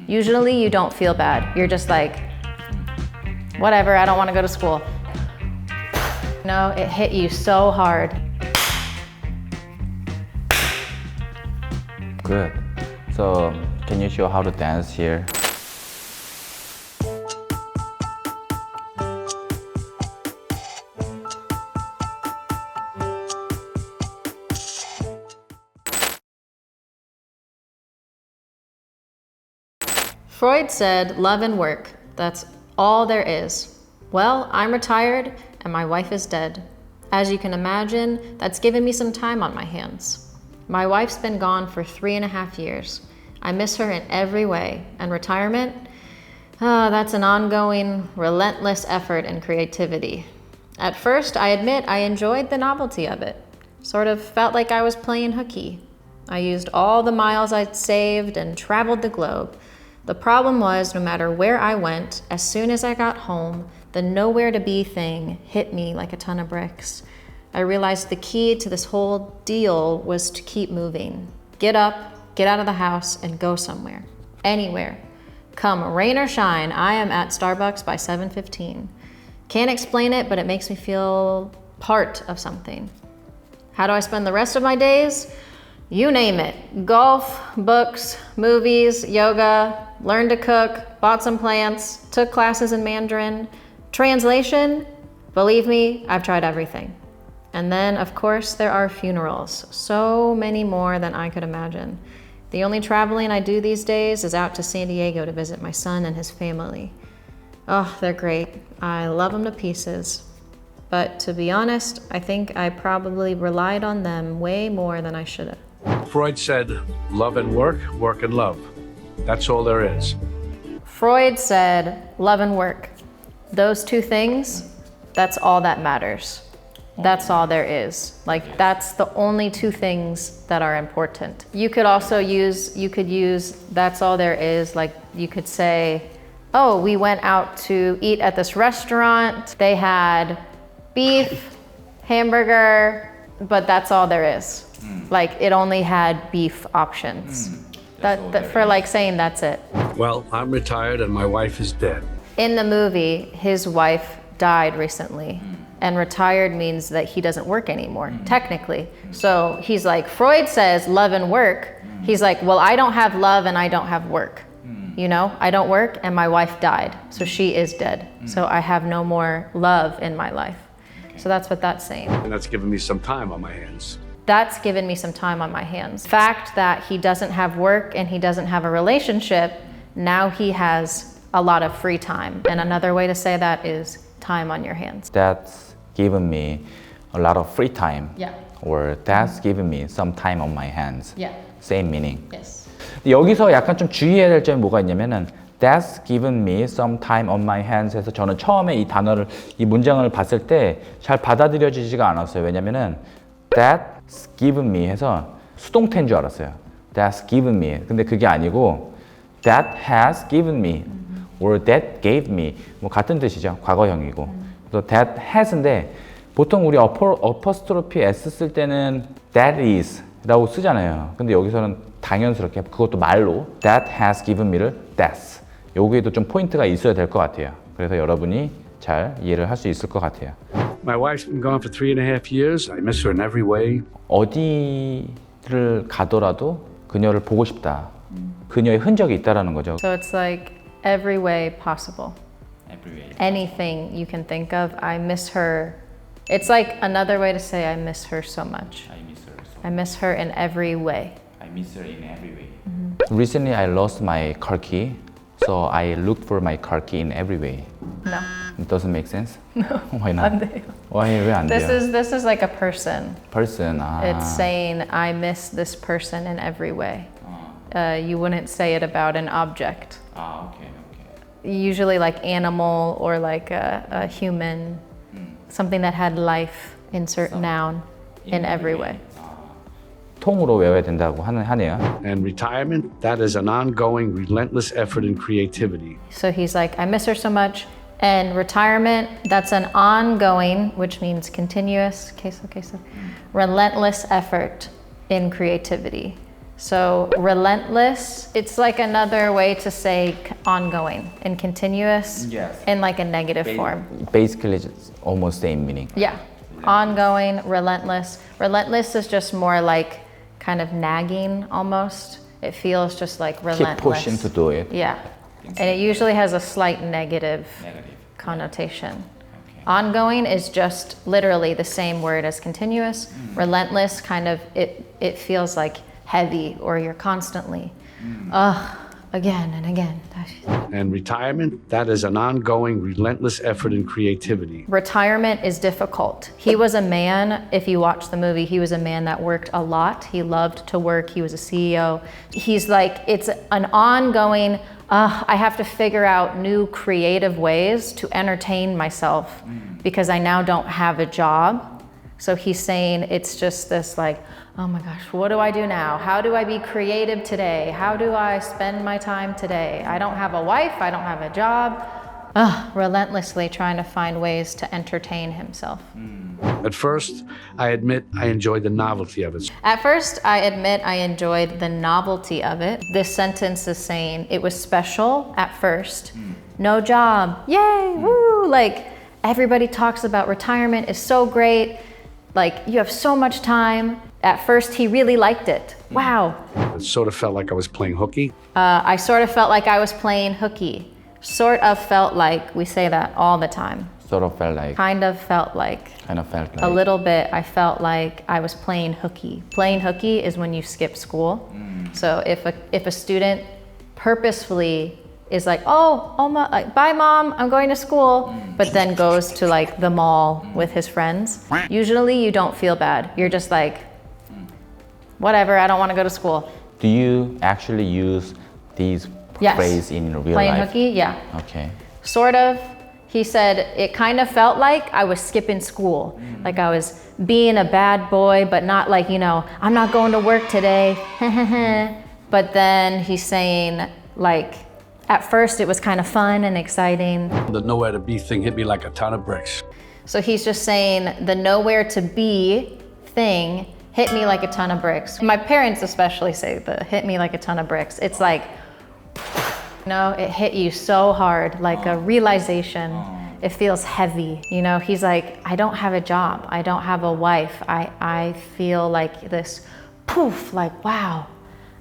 Usually you don't feel bad. You're just like, whatever, I don't want to go to school. No, it hit you so hard. Good. So, can you show how to dance here? Freud said, love and work, that's all there is. Well, I'm retired and my wife is dead. As you can imagine, that's given me some time on my hands. My wife's been gone for 3.5 years. I miss her in every way, and retirement, that's an ongoing, relentless effort and creativity. At first, I admit I enjoyed the novelty of it. Sort of felt like I was playing hooky. I used all the miles I'd saved and traveled the globe. The problem was, no matter where I went, as soon as I got home, the nowhere to be thing hit me like a ton of bricks. I realized the key to this whole deal was to keep moving. Get up, get out of the house, and go somewhere. Anywhere. Come rain or shine, I am at Starbucks by 7:15. Can't explain it, but it makes me feel part of something. How do I spend the rest of my days? You name it. Golf, books, movies, yoga, learned to cook, bought some plants, took classes in Mandarin. Translation? Believe me, I've tried everything. And then, of course, there are funerals. So many more than I could imagine. The only traveling I do these days is out to San Diego to visit my son and his family. Oh, they're great. I love them to pieces. But to be honest, I think I probably relied on them way more than I should have. Freud said, love and work, work and love. That's all there is. Freud said, love and work. Those two things, that's all that matters. That's all there is. Like, that's the only two things that are important. You could also use, that's all there is. Like, you could say, oh, we went out to eat at this restaurant. They had beef, hamburger, but that's all there is. Like, it only had beef options. For like saying that's it. Well, I'm retired and my wife is dead. In the movie, his wife died recently, and retired means that he doesn't work anymore, technically. So he's like, Freud says love and work. He's like, well, I don't have love and I don't have work. You know, I don't work and my wife died, so she is dead. So I have no more love in my life. So that's what that's saying. And that's given me some time on my hands. That's given me some time on my hands. The fact that he doesn't have work and he doesn't have a relationship, now he has a lot of free time. And another way to say that is time on your hands. That's given me a lot of free time. Yeah. Or that's given me some time on my hands. Yeah. Same meaning. Yes. 여기서 약간 좀 주의해야 될 점이 뭐가 있냐면은 That's given me some time on my hands 해서 저는 처음에 이 단어를, 이 문장을 봤을 때 잘 받아들여지지가 않았어요. 왜냐면은 That's given me 해서 수동태인 줄 알았어요. That's given me. 근데 그게 아니고 That has given me or that gave me. 뭐 같은 뜻이죠. 과거형이고. 그래서 that has인데 보통 우리 어퍼스트로피 s 쓸 때는 that is 라고 쓰잖아요. 근데 여기서는 당연스럽게 그것도 말로 that has given me를 that's. 여기에도 좀 포인트가 있어야 될 것 같아요. 그래서 여러분이 잘 이해를 할 수 있을 것 같아요. My wife's been gone for 3.5 years. I miss her in every way. 어디를 가더라도 그녀를 보고 싶다. 그녀의 흔적이 있다라는 거죠. So it's like every way possible. Every way. Anything you can think of, I miss her. It's like another way to say I miss her so much. I miss her so I miss her in every way. I miss her in every way. Recently I lost my car key. So I looked for my car key in every way. No. It doesn't make sense? No. Why not? 안 돼요. Why 왜 안 돼요? This is like a person. Person. It's saying I miss this person in every way. You wouldn't say it about an object. Okay. Usually like animal or like a human, something that had life, insert noun, in every way. 통으로 외워야 된다고 하네요. And retirement, that is an ongoing, relentless effort and creativity. So he's like, I miss her so much. And retirement, that's an ongoing, which means continuous, relentless effort in creativity. So relentless, it's like another way to say ongoing and continuous in like a negative form. Basically, it's almost same meaning. Yeah, ongoing, relentless. Relentless is just more like kind of nagging almost. It feels just like relentless. Keep pushing to do it. Yeah, and it usually has a slight negative connotation. Okay. Ongoing is just literally the same word as continuous. Relentless kind of, it feels like heavy or you're constantly, again and again. And retirement, that is an ongoing, relentless effort and creativity. Retirement is difficult. He was a man, if you watch the movie, he was a man that worked a lot. He loved to work. He was a CEO. He's like, it's an ongoing, I have to figure out new creative ways to entertain myself because I now don't have a job. So he's saying it's just this like, oh my gosh, what do I do now? How do I be creative today? How do I spend my time today? I don't have a wife, I don't have a job. Relentlessly trying to find ways to entertain himself. At first, I admit I enjoyed the novelty of it. At first, I admit I enjoyed the novelty of it. This sentence is saying it was special at first. No job, yay, woo! Like everybody talks about retirement is so great. Like you have so much time. At first, he really liked it. Wow. It sort of felt like I was playing hooky. I sort of felt like I was playing hooky. Sort of felt like, we say that all the time. Sort of felt like. Kind of felt like. A little bit, I felt like I was playing hooky. Playing hooky is when you skip school. So if a student purposefully is like, bye mom, I'm going to school, but then goes to like the mall with his friends, usually you don't feel bad. You're just like, whatever, I don't want to go to school. Do you actually use these phrases in real Playing life? hooky, yeah. Okay. Sort of. He said it kind of felt like I was skipping school. Like I was being a bad boy, but not like, I'm not going to work today. But then he's saying like, at first it was kind of fun and exciting. The nowhere to be thing hit me like a ton of bricks. So he's just saying the nowhere to be thing hit me like a ton of bricks. My parents especially say the hit me like a ton of bricks. It's like, it hit you so hard, like a realization. It feels heavy. He's like, I don't have a job. I don't have a wife. I feel like this poof, like, wow,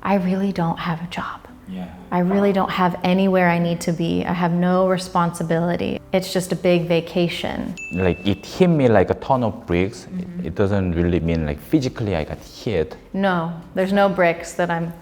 I really don't have a job. Yeah. I really don't have anywhere I need to be. I have no responsibility. It's just a big vacation. Like it hit me like a ton of bricks. It doesn't really mean like physically I got hit. No, there's no bricks that I'm,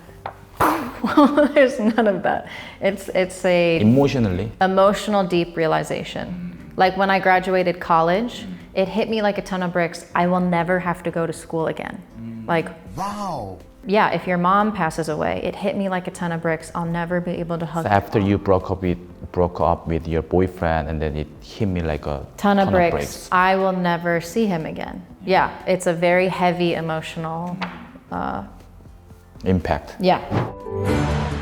there's none of that. It's a emotional deep realization. Like when I graduated college, it hit me like a ton of bricks. I will never have to go to school again. Like, wow. Yeah, if your mom passes away, it hit me like a ton of bricks. I'll never be able to hug. So after you broke up with your boyfriend, and then it hit me like a ton of bricks. I will never see him again. Yeah, it's a very heavy emotional impact. Yeah.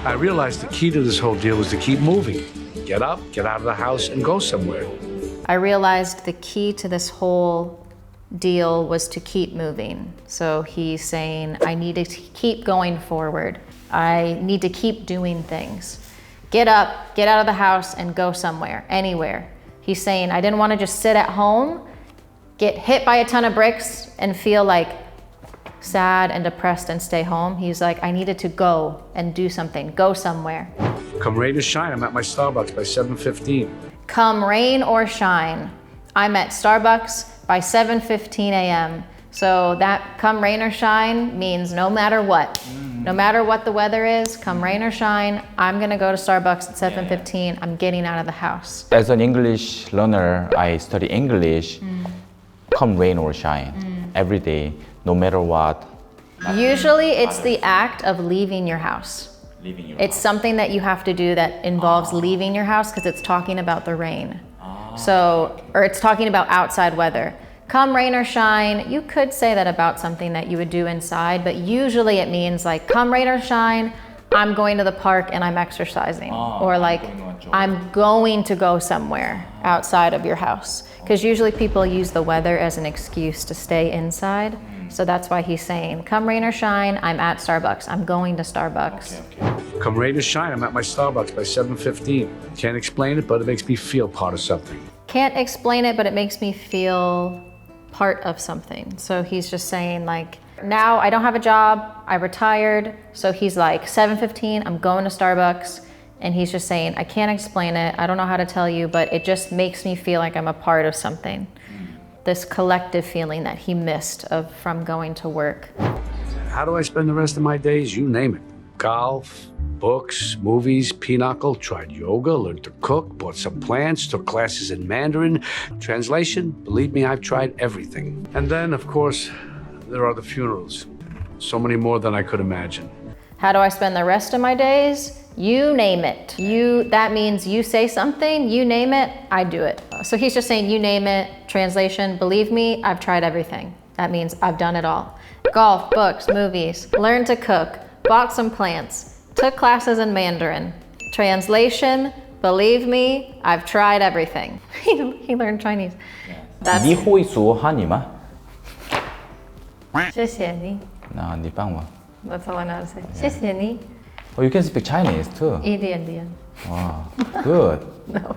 I realized the key to this whole deal was to keep moving. Get up, get out of the house, and go somewhere. I realized the key to this whole deal was to keep moving. So he's saying, I need to keep going forward. I need to keep doing things. Get up, get out of the house, and go somewhere, anywhere. He's saying, I didn't want to just sit at home, get hit by a ton of bricks, and feel like sad and depressed and stay home. He's like, I needed to go and do something, go somewhere. Come rain or shine, I'm at my Starbucks by 7:15. Come rain or shine, I'm at Starbucks by 7:15 a.m. So that come rain or shine means no matter what. No matter what the weather is, come rain or shine, I'm gonna go to Starbucks at 7:15. I'm getting out of the house. As an English learner, I study English, come rain or shine, every day, no matter what. Usually it's the act of leaving your house. It's something that you have to do that involves leaving your house because it's talking about the rain. Or it's talking about outside weather. Come rain or shine, you could say that about something that you would do inside, but usually it means like, come rain or shine, I'm going to the park and I'm exercising. Or like, I'm going to go somewhere outside of your house. Because usually people use the weather as an excuse to stay inside. So that's why he's saying, come rain or shine, I'm at Starbucks. I'm going to Starbucks. Come rain or shine, I'm at my Starbucks by 7:15. Can't explain it, but it makes me feel part of something. Can't explain it, but it makes me feel part of something. So he's just saying like, now I don't have a job, I retired. So he's like, 7:15, I'm going to Starbucks. And he's just saying, I can't explain it, I don't know how to tell you, but it just makes me feel like I'm a part of something. This collective feeling that he missed from going to work. How do I spend the rest of my days? You name it. Golf, books, movies, pinochle, tried yoga, learned to cook, bought some plants, took classes in Mandarin. Translation, believe me, I've tried everything. And then, of course, there are the funerals. So many more than I could imagine. How do I spend the rest of my days? You name it. That means you say something, you name it, I do it. So he's just saying, you name it. Translation, believe me, I've tried everything. That means I've done it all. Golf, books, movies, learned to cook, bought some plants, took classes in Mandarin. Translation, believe me, I've tried everything. He learned Chinese. That's 你会说汉语吗？谢谢你。那你帮我。 That's all I know how to say. 谢谢你。 Oh, you can speak Chinese too. 一点点。 Wow, good. No.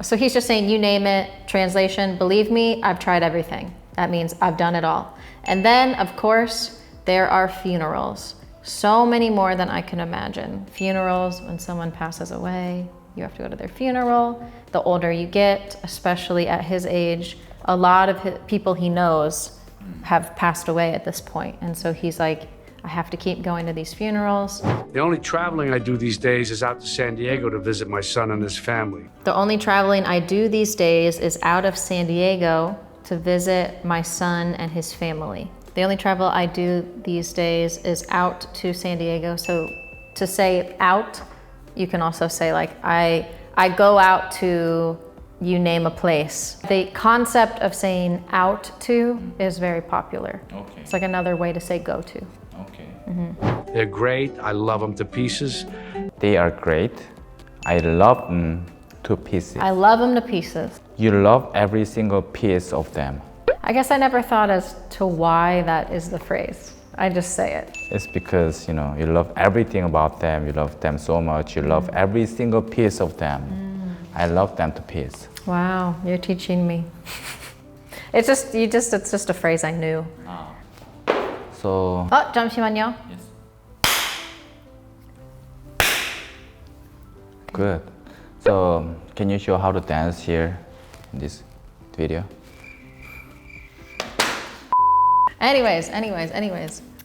So he's just saying, you name it. Translation, believe me, I've tried everything. That means I've done it all. And then, of course, there are funerals. So many more than I can imagine. Funerals, when someone passes away, you have to go to their funeral. The older you get, especially at his age, a lot of people he knows have passed away at this point. And so he's like, I have to keep going to these funerals. The only traveling I do these days is out to San Diego to visit my son and his family. The only traveling I do these days is out of San Diego to visit my son and his family. The only travel I do these days is out to San Diego. So to say out, you can also say like, I go out to, you name a place. The concept of saying out to is very popular. Okay. It's like another way to say go to. Okay. They're great. I love them to pieces. They are great. I love them to pieces. I love them to pieces. You love every single piece of them. I guess I never thought as to why that is the phrase. I just say it. It's because, you know, you love everything about them. You love them so much. You love every single piece of them. I love them to pieces. Wow, you're teaching me. It's just a phrase I knew. So, 잠시만요. good. So, can you show how to dance here in this video? Anyways.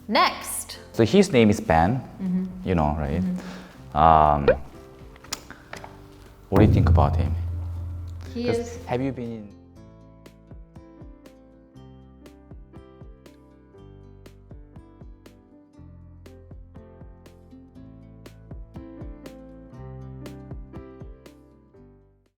Next. So his name is Ben, you know, right? What do you think about him? He is. Have you been in